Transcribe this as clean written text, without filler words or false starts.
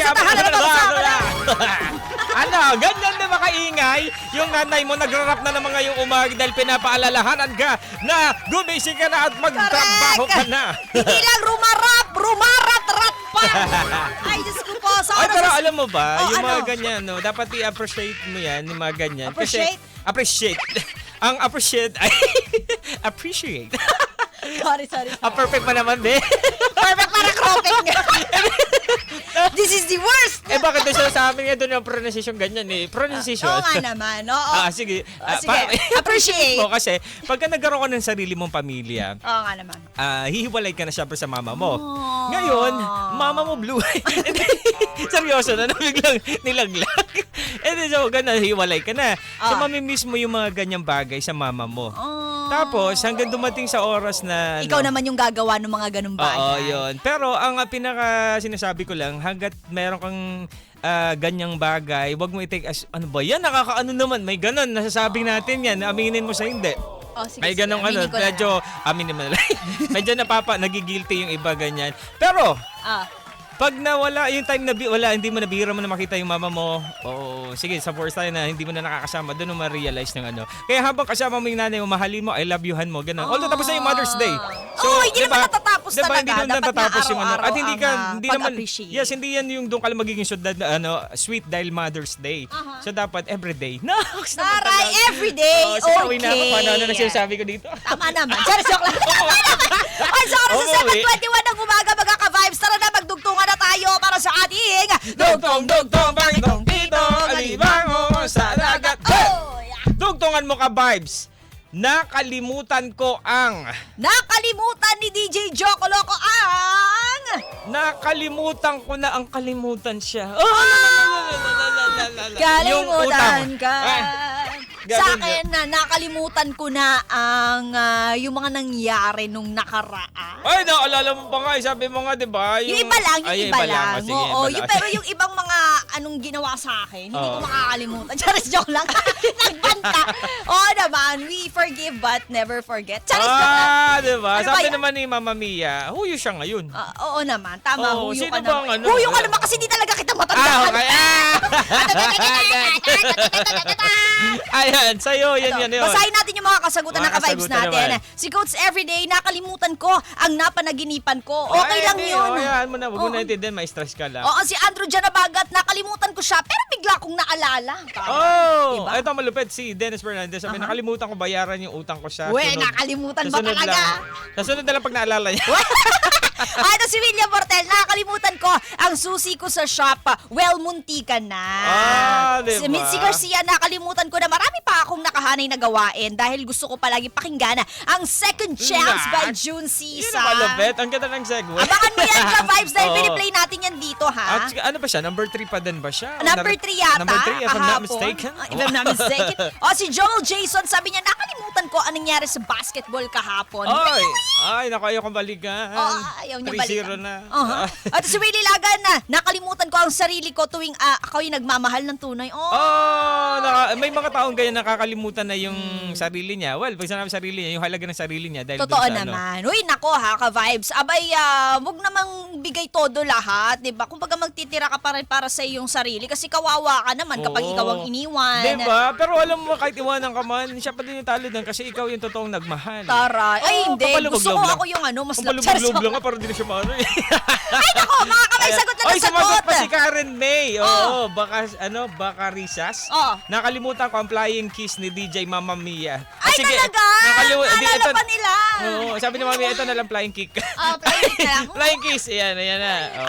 sa tahanan ng bansa. Ano, ganyan na makaingay. Yung nanay mo nagrarap na naman ngayong umaga dahil pinapaalalahanan ka na gumising ka na at magtrabaho ka na. Hindi lang rumarat-rat pa. Ay, Diyos ko po. Sa Ay, oras pero na- alam mo ba, Oh, yung mga ano? ganyan, no, dapat i-appreciate mo yan, yung mga ganyan. Appreciate? Kasi, appreciate. Ang appreciate, ay, appreciate. Sorry. Perfect pa naman, be. Perfect para cropping. This is the worst. Bakit doon siya sa amin nga doon yung pronunciation ganyan eh? Pronunciation. Oo nga naman. Oo. Sige. Sige, appreciate. mo kasi, pagka nagkaroon ka ng sarili mong pamilya, Oo nga naman. hihiwalay ka na syempre sa mama mo. Oh. Ngayon, mama mo blue. Seryoso na, biglang nilaglag. So, ganun, hiwalay ka na. So, mamimiss mo yung mga ganyang bagay sa mama mo. Oh. Tapos, hanggang dumating sa oras na... Ikaw naman yung gagawa ng mga ganung bagay. Oo, yun. Pero ang pinaka sinasabi ko lang, hanggat meron kang ganyang bagay, wag mo i-take as, ano ba yan? Nakakaano naman, may ganon. Nasasabi natin yan, aminin mo sa hindi. Oh, sige, May ganong aminin ko na medyo, aminin mo na lang. Medyo nagigilty yung iba ganyan. Pero, Ah. pag nawala, yung time na hindi mo nabihira mo na makita yung mama mo, sige, sa first time na hindi mo na nakakasama, doon mo ma-realize ng ano. Kaya habang kasama mo yung nanay mo, mahalin mo, I love youhan mo, gano'n. Although tapos na yung Mother's Day. Hindi naman natatapos talaga. Hindi naman Dapat natatapos yung ano. araw-araw At hindi ang, naman, pag-appreciate. yes, hindi yan yung doon ka lang magiging sweet dahil Mother's Day. So dapat everyday. Naks naman Taray, talaga. everyday. Sige, uwi na ako. Okay. Paano na sinasabi ko dito? Tama naman. Charis, joke lang. Ay, sa oras sa 7:21 ng umaga, mga ka-vibes. Tara na, magdugtungan na tayo para sa ating Dugtong, bangtong, dito, alibango sa dagat. Oh, yeah. Dugtungan mo ka, vibes. Nakalimutan ko ang... Nakalimutan ni DJ Joko Loco ang... Nakalimutan ko na ang kalimutan siya. Kalimutan ka. Ganun Sa akin na nakalimutan ko na ang yung mga nangyari nung nakaraan. Ay, naalala mo pa nga. Sabi mo nga, di ba? Yung iba lang, yung iba lang. Sige, Oo, iba lang. pero yung ibang mga anong ginawa sa akin, hindi ko Oo. makakalimutan. Charis, joke lang. Nagbanta. Oo naman, we forgive but never forget. Charis, joke lang. Di ba? Ano ba Sabi yan? naman ni Mama Mia, huyo siya ngayon. Oo naman, tama. Oo, Huyo sino ka bang naman. ano? Huyo ka naman kasi di talaga kita matandaan. Okay. Ayan, sa'yo, yan. Basahin natin yung mga kasagutan Mga ng ka-vibes kasagutan natin. naman. Si Coach Everyday, nakalimutan ko ang napanaginipan ko. Okay lang yun. Hayaan mo na, huwag mo Oo. na intindihan, may stress ka lang. Oo, si Andrew Janabagat, nakalimutan ko siya, pero bigla kong naalala. Oh, Diba? ito malupit si Dennis Fernandez. Sabi, nakalimutan ko bayaran yung utang ko siya. Uwe, nakalimutan ba talaga? Sa sunod na lang pag naalala niya. Ito si William Bortel, nakalimutan ko ang susi ko sa shop. Well, muntikan na. Diba? Si Mitzi Garcia, nakalimutan ko na marami pa akong nakahanay na gawain dahil gusto ko palagi pakinggan ang Second Chance by June Yun Sisa. ang malupit. Ang ganda ng segue. Abangan mo yan sa vibes dahil Oo. piniplay natin yan dito, ha? At ano ba siya? Number 3 pa din ba siya? Number 3 yata. Number 3, if I'm not kahapon. mistaken. If I'm not mistaken. Si Joel Jason, sabi niya, nakalimutan ko anong nangyari sa basketball kahapon. Ay, naku, ayaw kong balikan. Ayaw niya 3-0 balikan. na. At si Willie Lagan na, nakalimutan ko ang sarili ko tuwing ako yung nagmamahal ng tunay. May mga taong ganyan nakakalimutan na yung sarili niya. Well, pag sinabi sarili niya, yung halaga ng sarili niya. Dahil Totoo dun sa naman. Uy, nako ha, ka-vibes. Abay, wag namang bigay todo lahat, di ba? Kung baga magtitira ka pa rin para sa iyong sarili kasi kawawa ka naman kapag Oo. ikaw ang iniwan. Diba? Pero alam mo, kahit iwanan ka man, siya pa din yung talo doon kasi ikaw yung totoong nagmahal. Taray. Ay, hindi. Gusto ko lang. ako yung mas Kung palubog-lubog lang ka, parang di na siya maano eh. Ay, nako, mga kamay, sagot na Oy, sumagot sagot. pa si Karen May. Oo, baka risas. Oo. Nakalimutan ko ang flying kiss ni DJ Mama Mia. Ay, talaga? Naalala pa nila. Oo, sabi ni Mama Mia, ito na lang flying kick. Flying kick na lang. Flying kiss, ayan na. Oh.